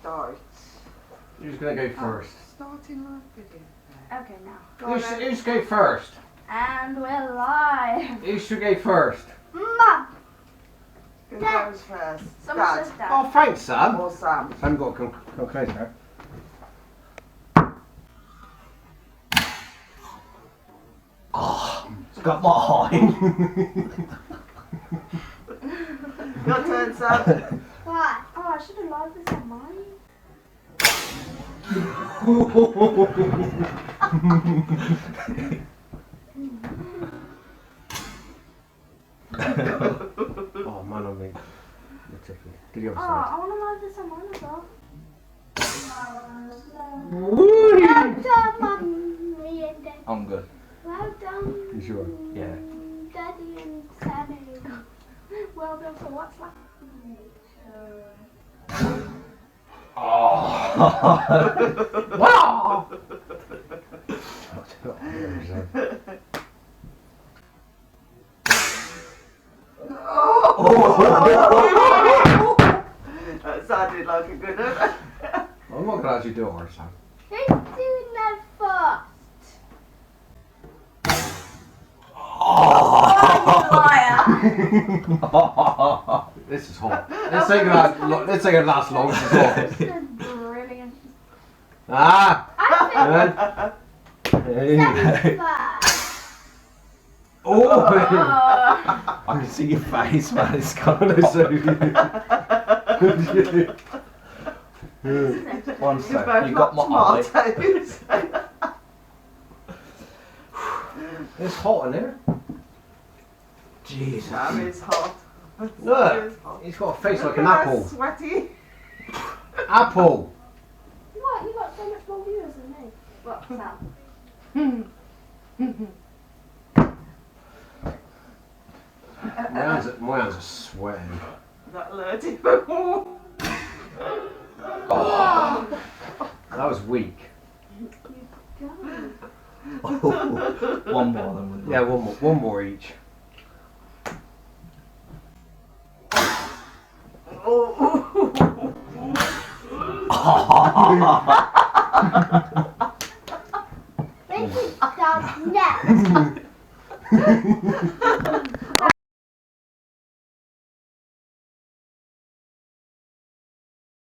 start. Who's going to go first? Starting live video. Okay, now. Who's go first? And we're live. Who should go first? Mum. Who Dad. goes first? Someone Dad says Dad. Oh, thanks, Sam. or Sam? Sam got to come closer. Oh, it's got my eye. Your turn, Sam. Why? Oh, I should have live this on mine. Oh, man, I'm big. Did you Oh, have I want to live this on mine as well. Woo! Well done, Mummy and Daddy. I'm good. Well done. You sure? Yeah. Daddy and Sammy. Well done for what's left. Oh. Wow! That sounded like a good one. I'm not going to actually do it or Sam. Who's doing that first? Oh, This is hot. This ain't gonna last long. This is hot. you liar. This is brilliant. Ah! I think Hey. Sammy's first. Oh! I can see your face, man. It's gone. One You sec. both You got my like eye. tomatoes. It's hot in here. Jesus. Sam is hot. Look, Sam is hot. he's got a face like an Look at apple. that Sweaty. Apple. What? You got so much more viewers than me. What, Sam? My hands are sweating. That allergic. Oh, that was weak. Go. One more than we Yeah, one more each.